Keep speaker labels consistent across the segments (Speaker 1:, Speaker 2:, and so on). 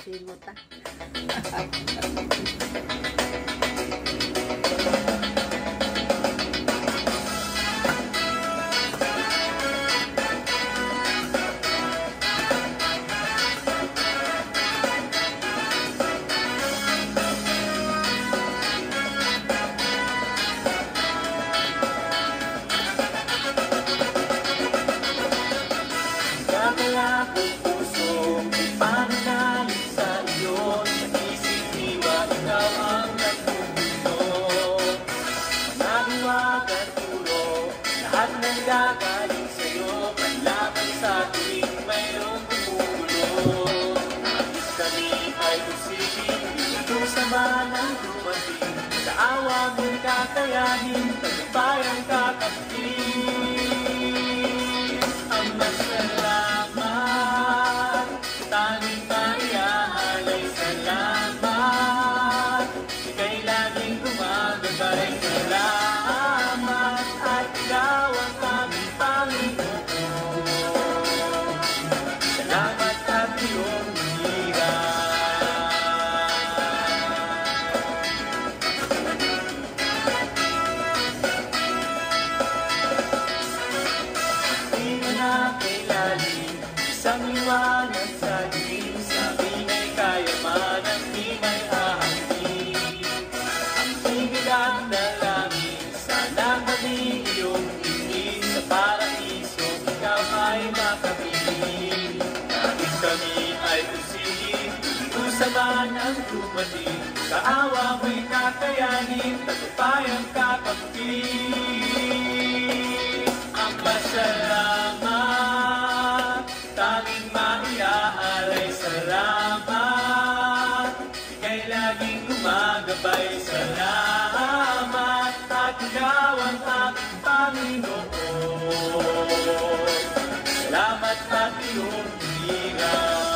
Speaker 1: Simot ah.
Speaker 2: Gagala ang puso, pananalig sa iyo. Sa isip niwa, ikaw ang nagpupuno. Manaliwag at turo, lahat ng gagaling sa iyo. Panlaban sa tuwing mayroong tumulo. Nais kami ay kusipin, ito sama ng dumating. Sa awa mo'y kakayanin, tagumpayang kakamtin. Tanging maiaalay salamat. Ika'y laging gumagabay. Salamat at ikaw ang aming Panginoon. Salamat at iyong di mo na kailalim isang liwanag sa dilim. Sabi nga'y kayamanan, di may ahangin. Ang bibilang na langit, sana maging iyong tingin. Sa paraiso, ikaw ay makapiling. Nais kami ay usilin, ikusaman ang dumating. Sa awa mo'y kakayanin, tagumpayang kakamtin. Ang pasalamat, tanging maiaalay salamat. Ika'y laging gumagabay. Salamat at ikaw ang aming Panginoon. Salamat at iyong hiningan.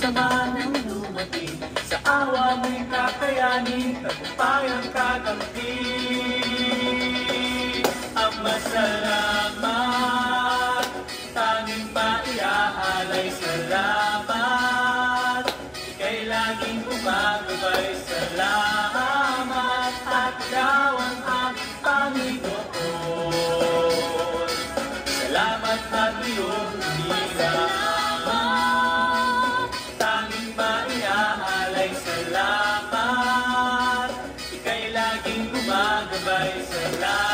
Speaker 2: Sama ng dumating, sa awa mo'y kakayanin, tagumpayang kakamtin. Ang masalamat, tanging maiaalay salamat. Ika'y laging gumagabay. Salamat at ikaw ang aming Panginoon. Salamat at iyong hiningan. Salamat, ika'y laging gumagabay. Salamat.